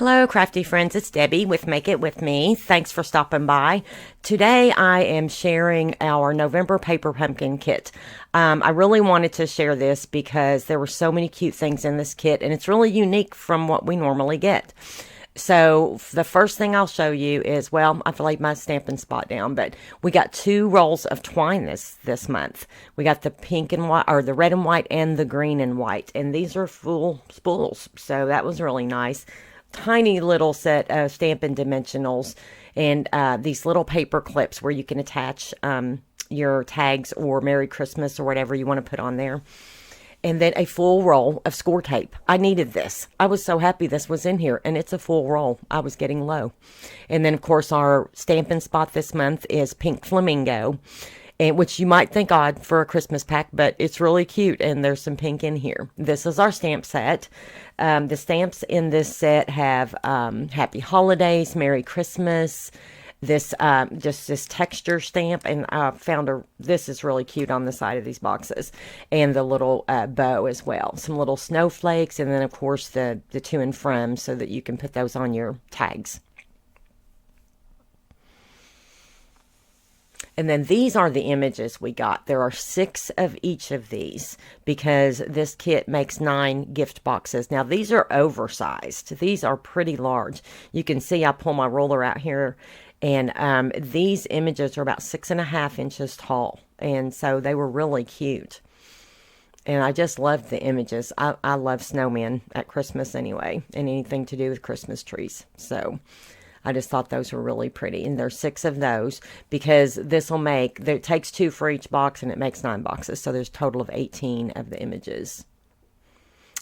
Hello, crafty friends. It's Debbie with Make It With Me. Thanks for stopping by. Today, I am sharing our November paper pumpkin kit. I really wanted to share this because there were so many cute things in this kit, and it's really unique from what we normally get. So the first thing I'll show you is, well, I've laid my Stampin' Spot down, but we got 2 rolls of twine this month. We got the pink and white, or the red and white, and the green and white, and these are full spools. So that was really nice. Tiny little set of Stampin' Dimensionals and these little paper clips where you can attach your tags or Merry Christmas or whatever you want to put on there. And then a full roll of score tape. I needed this. I was so happy this was in here, and it's a full roll. I was getting low. And then, of course, our Stampin' Spot this month is Pink Flamingo, and which you might think odd for a Christmas pack, but it's really cute, and there's some pink in here. This is our stamp set. The stamps in this set have Happy Holidays, Merry Christmas, this just this texture stamp, and I found this is really cute on the side of these boxes, and the little bow as well. Some little snowflakes, and then, of course, the to and from, so that you can put those on your tags. And then these are the images we got. There are 6 of each of these because this kit makes 9 gift boxes. Now, these are oversized. These are pretty large. You can see I pull my ruler out here, and these images are about 6.5 inches tall. And so they were really cute. And I just loved the images. I love snowmen at Christmas anyway, and anything to do with Christmas trees. So I just thought those were really pretty. And there's 6 of those because this will make, it takes 2 for each box and it makes 9 boxes. So there's a total of 18 of the images.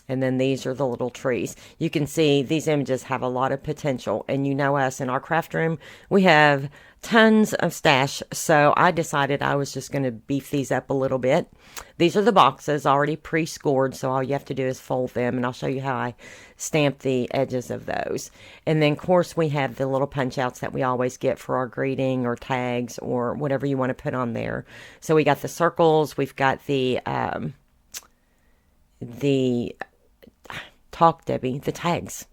And then these are the little trees. You can see these images have a lot of potential. And you know us in our craft room, we have tons of stash. So I decided I was just going to beef these up a little bit. These are the boxes already pre-scored. So all you have to do is fold them. And I'll show you how I stamp the edges of those. And then, of course, we have the little punch outs that we always get for our greeting or tags or whatever you want to put on there. So we got the circles. We've got the tags.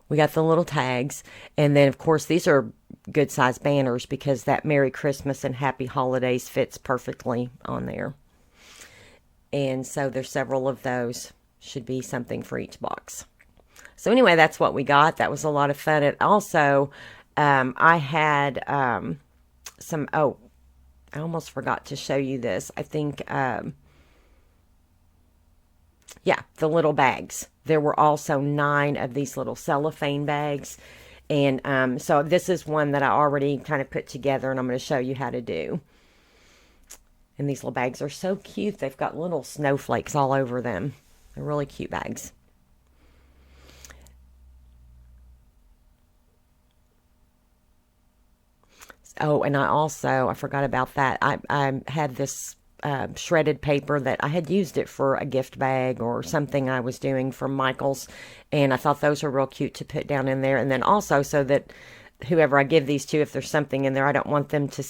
We got the little tags. And then, of course, these are good size banners because that Merry Christmas and Happy Holidays fits perfectly on there. And so there's several of those. Should be something for each box. So anyway, that's what we got. That was a lot of fun. And also, I had some, I almost forgot to show you this. I think, yeah, the little bags. There were also 9 of these little cellophane bags. And so this is one that I already kind of put together, and I'm going to show you how to do. And these little bags are so cute. They've got little snowflakes all over them. They're really cute bags. Oh, and I forgot about that. I had this shredded paper that I had used it for a gift bag or something I was doing from Michael's, and I thought those were real cute to put down in there. And then also so that whoever I give these to, if there's something in there I don't want them to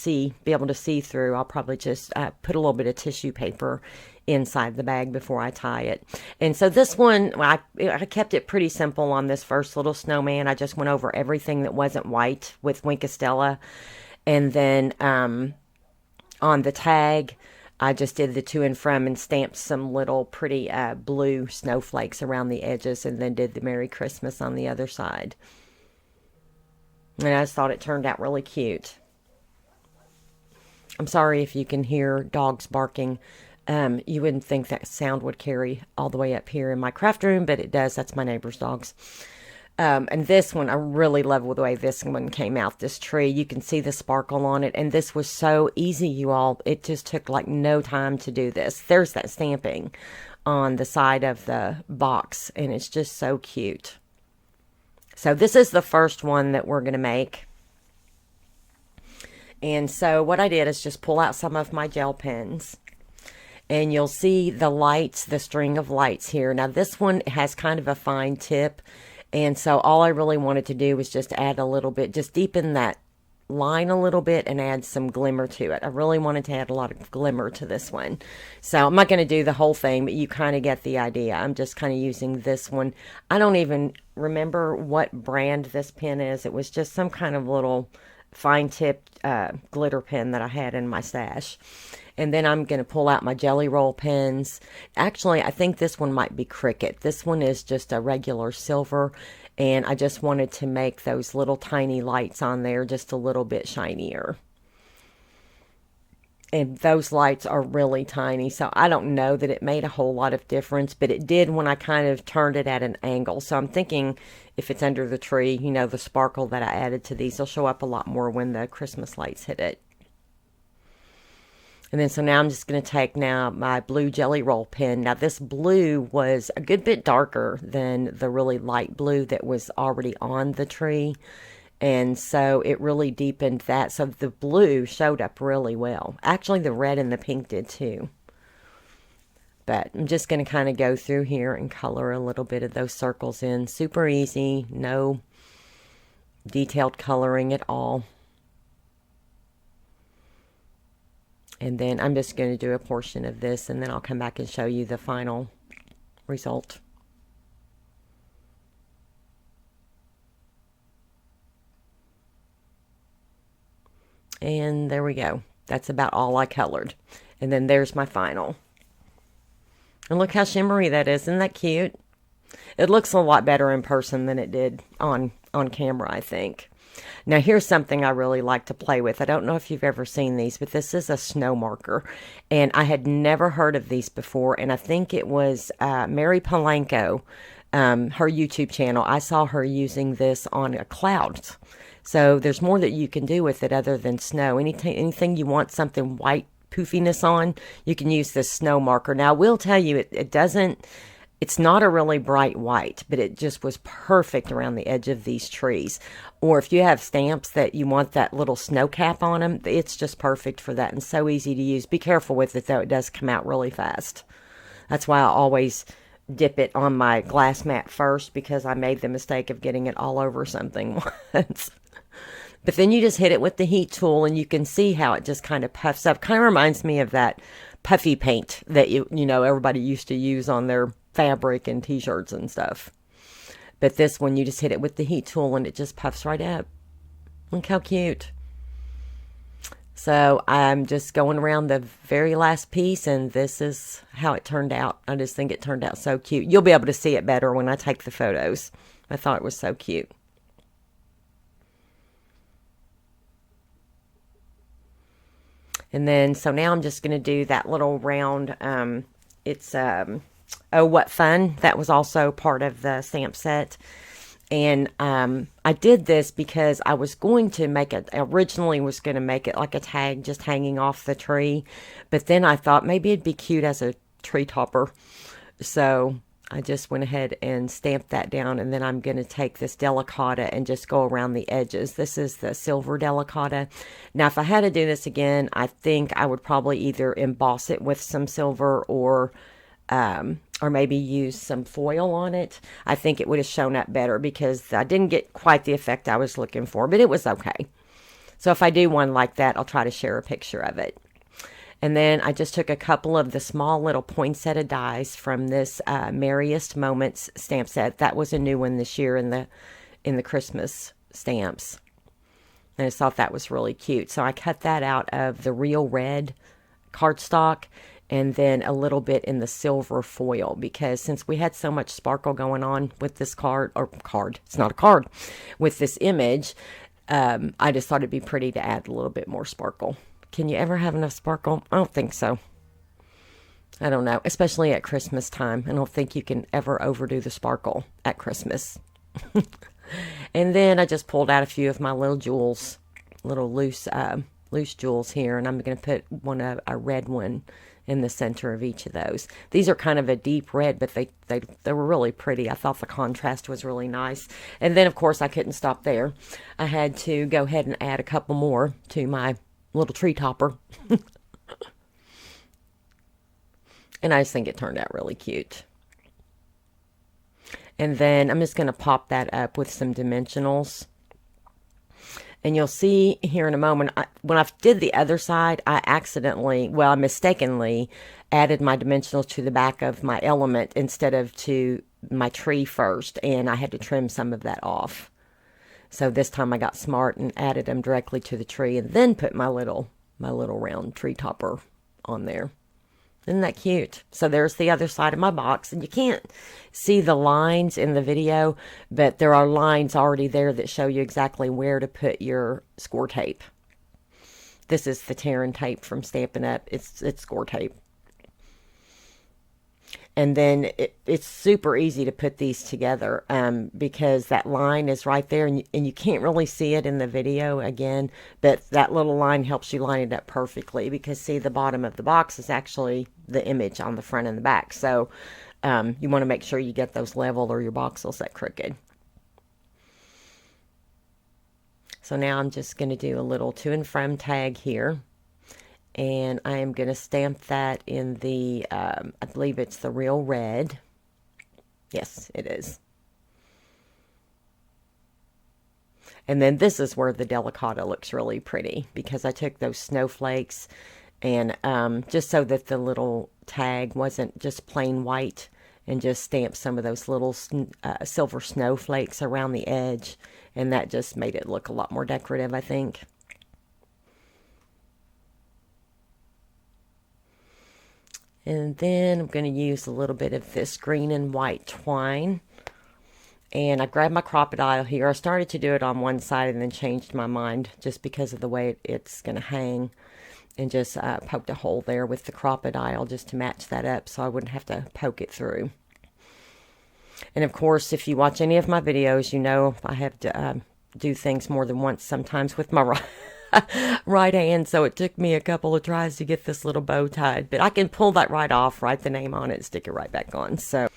be able to see through, I'll probably just put a little bit of tissue paper inside the bag before I tie it. And so this one, I kept it pretty simple on this first little snowman. I just went over everything that wasn't white with Wink of Stella. And then on the tag, I just did the to and from and stamped some little pretty blue snowflakes around the edges, and then did the Merry Christmas on the other side. And I just thought it turned out really cute. I'm sorry if you can hear dogs barking. You wouldn't think that sound would carry all the way up here in my craft room, but it does. That's my neighbor's dogs. And this one, I really love the way this one came out, this tree. You can see the sparkle on it. And this was so easy, you all. It just took like no time to do this. There's that stamping on the side of the box. And it's just so cute. So this is the first one that we're going to make. And so what I did is just pull out some of my gel pens. And you'll see the lights, the string of lights here. Now this one has kind of a fine tip. And so all I really wanted to do was just add a little bit, just deepen that line a little bit and add some glimmer to it. I really wanted to add a lot of glimmer to this one. So I'm not going to do the whole thing, but you kind of get the idea. I'm just kind of using this one. I don't even remember what brand this pen is. It was just some kind of little fine-tipped glitter pen that I had in my stash. And then I'm going to pull out my Jelly Roll pens. Actually, I think this one might be Cricut. This one is just a regular silver, and I just wanted to make those little tiny lights on there just a little bit shinier. And those lights are really tiny, so I don't know that it made a whole lot of difference, but it did when I kind of turned it at an angle. So I'm thinking if it's under the tree, you know, the sparkle that I added to these will show up a lot more when the Christmas lights hit it. And then so now I'm just going to take now my blue Jelly Roll pen. Now this blue was a good bit darker than the really light blue that was already on the tree. And so it really deepened that. So the blue showed up really well. Actually, the red and the pink did too. But I'm just going to kind of go through here and color a little bit of those circles in. Super easy. No detailed coloring at all. And then I'm just going to do a portion of this, and then I'll come back and show you the final result. And there we go. That's about all I colored. And then there's my final. And look how shimmery that is. Isn't that cute? It looks a lot better in person than it did on camera, I think. Now here's something I really like to play with. I don't know if you've ever seen these, but this is a snow marker. And I had never heard of these before. And I think it was Mary Polanco, her YouTube channel. I saw her using this on a cloud. So there's more that you can do with it other than snow. Anything you want something white poofiness on, you can use this snow marker. Now I will tell you, it's not a really bright white, but it just was perfect around the edge of these trees. Or if you have stamps that you want that little snow cap on them, it's just perfect for that and so easy to use. Be careful with it though, it does come out really fast. That's why I always dip it on my glass mat first, because I made the mistake of getting it all over something once. But then you just hit it with the heat tool and you can see how it just kind of puffs up. Kind of reminds me of that puffy paint that you know everybody used to use on their fabric and t-shirts and stuff. But this one, you just hit it with the heat tool and it just puffs right up. Look how cute. So I'm just going around the very last piece, and this is how it turned out. I just think it turned out so cute. You'll be able to see it better when I take the photos. I thought it was so cute. And then, so now I'm just going to do that little round, it's, Oh, What Fun. That was also part of the stamp set. And I did this because I was going to make it, originally was going to make it like a tag just hanging off the tree. But then I thought maybe it'd be cute as a tree topper. So I just went ahead and stamped that down, and then I'm going to take this delicata and just go around the edges. This is the silver delicata. Now, if I had to do this again, I think I would probably either emboss it with some silver or maybe use some foil on it. I think it would have shown up better because I didn't get quite the effect I was looking for, but it was okay. So if I do one like that, I'll try to share a picture of it. And then I just took a couple of the small little poinsettia dies from this Merriest Moments stamp set. That was a new one this year in the Christmas stamps. And I just thought that was really cute. So I cut that out of the real red cardstock and then a little bit in the silver foil, because since we had so much sparkle going on with this it's not a card, with this image, I just thought it'd be pretty to add a little bit more sparkle. Can you ever have enough sparkle? I don't think so. I don't know. Especially at Christmas time. I don't think you can ever overdo the sparkle at Christmas. And then I just pulled out a few of my little jewels. Little loose jewels here. And I'm going to put a red one in the center of each of those. These are kind of a deep red, but they were really pretty. I thought the contrast was really nice. And then, of course, I couldn't stop there. I had to go ahead and add a couple more to my little tree topper. And I just think it turned out really cute. And then I'm just going to pop that up with some dimensionals. And you'll see here in a moment, when I did the other side, I mistakenly added my dimensionals to the back of my element instead of to my tree first, and I had to trim some of that off. So this time I got smart and added them directly to the tree and then put my little round tree topper on there. Isn't that cute? So there's the other side of my box, and you can't see the lines in the video, but there are lines already there that show you exactly where to put your score tape. This is the tearing tape from Stampin' Up. It's score tape. And then it's super easy to put these together because that line is right there, and you can't really see it in the video again, but that little line helps you line it up perfectly because, see, the bottom of the box is actually the image on the front and the back. So you want to make sure you get those level or your box will set crooked. So now I'm just going to do a little to and from tag here. And I am going to stamp that in the, I believe it's the Real Red. Yes, it is. And then this is where the Delicata looks really pretty, because I took those snowflakes and just so that the little tag wasn't just plain white, and just stamped some of those little silver snowflakes around the edge. And that just made it look a lot more decorative, I think. And then I'm going to use a little bit of this green and white twine. And I grabbed my crocodile here. I started to do it on one side and then changed my mind just because of the way it's going to hang. And just poked a hole there with the crocodile just to match that up so I wouldn't have to poke it through. And of course, if you watch any of my videos, you know I have to do things more than once sometimes with my right hand, so it took me a couple of tries to get this little bow tied, but I can pull that right off, write the name on it, stick it right back on. So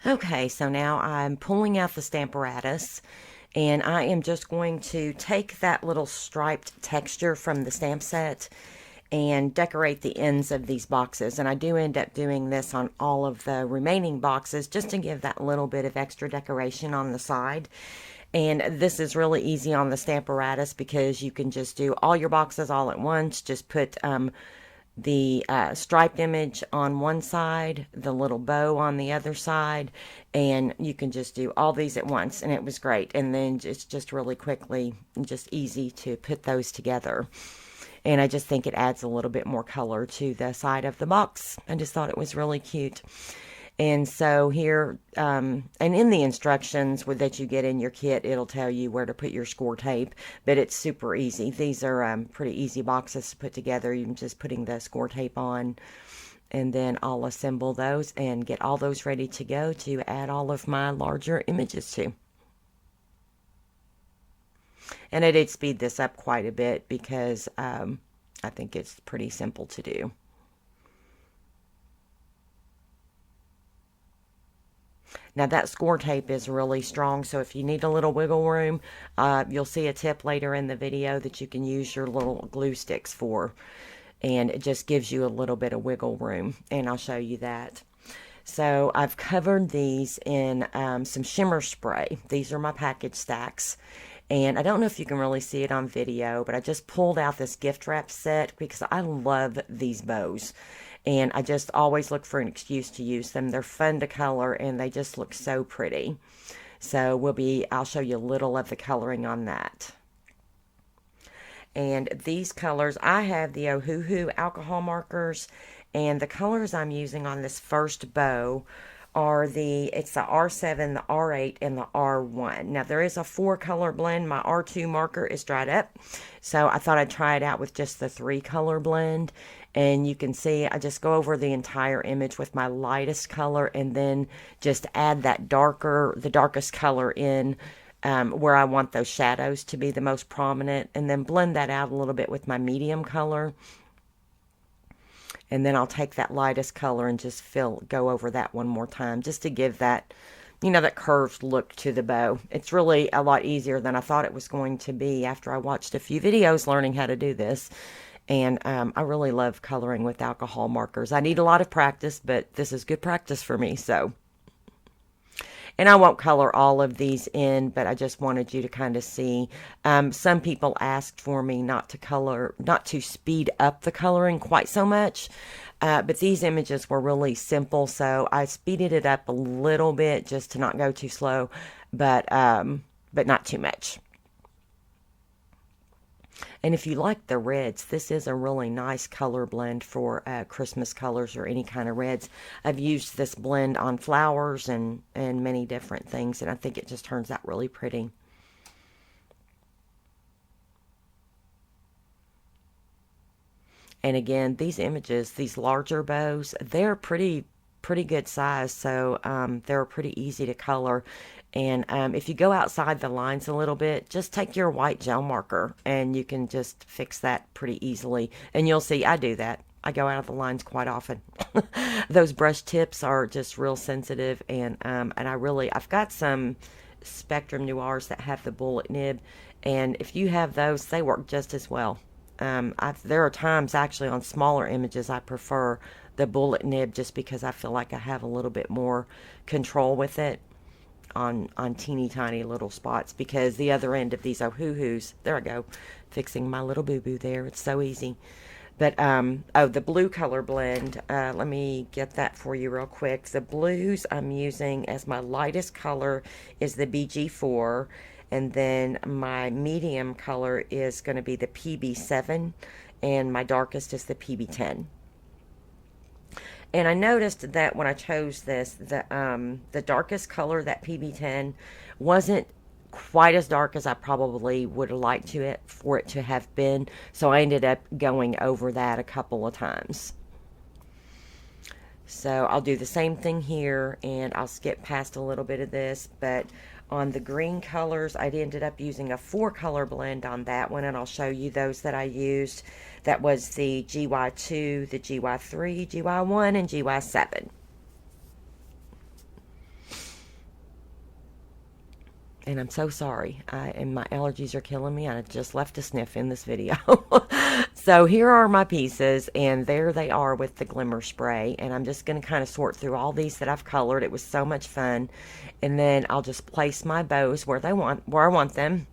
okay, so now I'm pulling out the Stamparatus, and I am just going to take that little striped texture from the stamp set and decorate the ends of these boxes. And I do end up doing this on all of the remaining boxes just to give that little bit of extra decoration on the side. And this is really easy on the Stamparatus because you can just do all your boxes all at once. Just put the striped image on one side, the little bow on the other side, and you can just do all these at once, and it was great. And then it's just really quickly, just easy to put those together. And I just think it adds a little bit more color to the side of the box. I just thought it was really cute. And so here, and in the instructions that you get in your kit, it'll tell you where to put your score tape, but it's super easy. These are pretty easy boxes to put together. You're just putting the score tape on, and then I'll assemble those and get all those ready to go to add all of my larger images to. And I did speed this up quite a bit because I think it's pretty simple to do. Now that score tape is really strong, so if you need a little wiggle room, you'll see a tip later in the video that you can use your little glue sticks for. And it just gives you a little bit of wiggle room, and I'll show you that. So I've covered these in some shimmer spray. These are my package stacks. And I don't know if you can really see it on video, but I just pulled out this gift wrap set because I love these bows. And I just always look for an excuse to use them. They're fun to color, and they just look so pretty. So I'll show you a little of the coloring on that. And these colors, I have the Ohuhu alcohol markers, and the colors I'm using on this first bow are it's the R7, the R8, and the R1. Now there is a 4-color blend. My R2 marker is dried up, so I thought I'd try it out with just the 3-color blend. And you can see I just go over the entire image with my lightest color, and then just add the darkest color in where I want those shadows to be the most prominent, and then blend that out a little bit with my medium color. And then I'll take that lightest color and just go over that one more time, just to give that, that curved look to the bow. It's really a lot easier than I thought it was going to be after I watched a few videos learning how to do this. And I really love coloring with alcohol markers. I need a lot of practice, but this is good practice for me. So, And I won't color all of these in, but I just wanted you to kind of see. Some people asked for me not to speed up the coloring quite so much. But these images were really simple, so I speeded it up a little bit just to not go too slow, but not too much. And if you like the reds, this is a really nice color blend for Christmas colors or any kind of reds. I've used this blend on flowers and many different things, and I think it just turns out really pretty. And again, these images, these larger bows, they're pretty good size, so they're pretty easy to color. And if you go outside the lines a little bit, just take your white gel marker and you can just fix that pretty easily. And you'll see I do that. I go out of the lines quite often. Those brush tips are just real sensitive, and I've got some Spectrum Noirs that have the bullet nib, and if you have those, they work just as well. There are times actually on smaller images I prefer the bullet nib just because I feel like I have a little bit more control with it on teeny tiny little spots, because the other end of these hoo-hoos, there I go, fixing my little boo-boo there. It's so easy. But, the blue color blend, let me get that for you real quick. The blues I'm using as my lightest color is the BG4, and then my medium color is going to be the PB7, and my darkest is the PB10. And I noticed that when I chose this, the darkest color, that PB10, wasn't quite as dark as I probably would have liked for it to have been. So I ended up going over that a couple of times. So I'll do the same thing here, and I'll skip past a little bit of this, but on the green colors, I ended up using a 4-color blend on that one, and I'll show you those that I used. That was the GY2, the GY3, GY1, and GY7. And I'm so sorry, and my allergies are killing me. I just left a sniff in this video. So here are my pieces, and there they are with the glimmer spray. And I'm just going to kind of sort through all these that I've colored. It was so much fun. And then I'll just place my bows where I want them.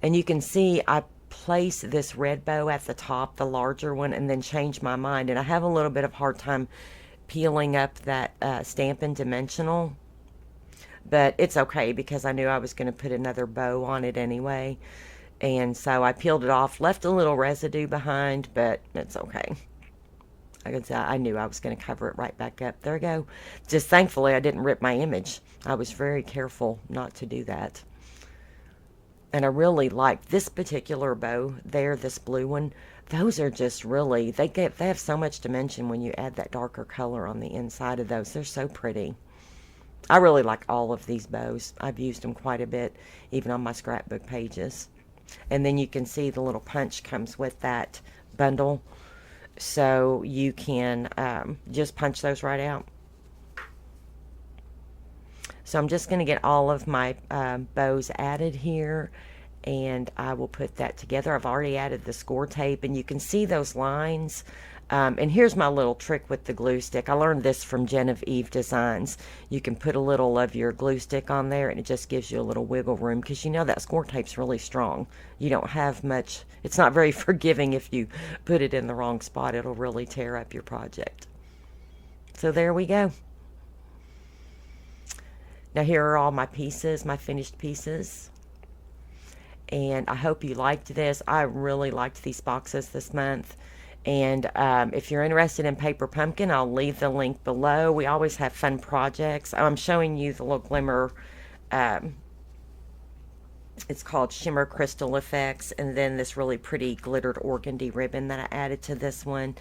And you can see I place this red bow at the top, the larger one, and then change my mind. And I have a little bit of hard time peeling up that Stampin' Dimensional. But it's okay because I knew I was going to put another bow on it anyway. And so I peeled it off, left a little residue behind, but it's okay. I knew I was going to cover it right back up. There we go. Just thankfully I didn't rip my image. I was very careful not to do that. And I really like this particular bow there, this blue one. Those are just really, they have so much dimension when you add that darker color on the inside of those. They're so pretty. I really like all of these bows. I've used them quite a bit, even on my scrapbook pages. And then you can see the little punch comes with that bundle, so you can just punch those right out. So I'm just going to get all of my bows added here, and I will put that together. I've already added the score tape, and you can see those lines. And here's my little trick with the glue stick. I learned this from Genevieve Designs. You can put a little of your glue stick on there, and it just gives you a little wiggle room, because you know that score tape's really strong. You don't have much, it's not very forgiving if you put it in the wrong spot. It'll really tear up your project. So there we go. Now here are all my pieces, my finished pieces. And I hope you liked this. I really liked these boxes this month. And if you're interested in Paper Pumpkin, I'll leave the link below. We always have fun projects. I'm showing you the little glimmer. It's called Shimmer Crystal Effects. And then this really pretty glittered organdy ribbon that I added to this one.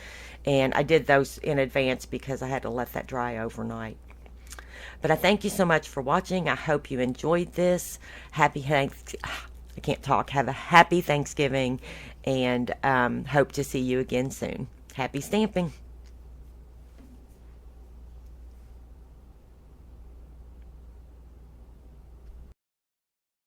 And I did those in advance because I had to let that dry overnight. But I thank you so much for watching. I hope you enjoyed this. I can't talk. Have a happy Thanksgiving, and hope to see you again soon. Happy stamping.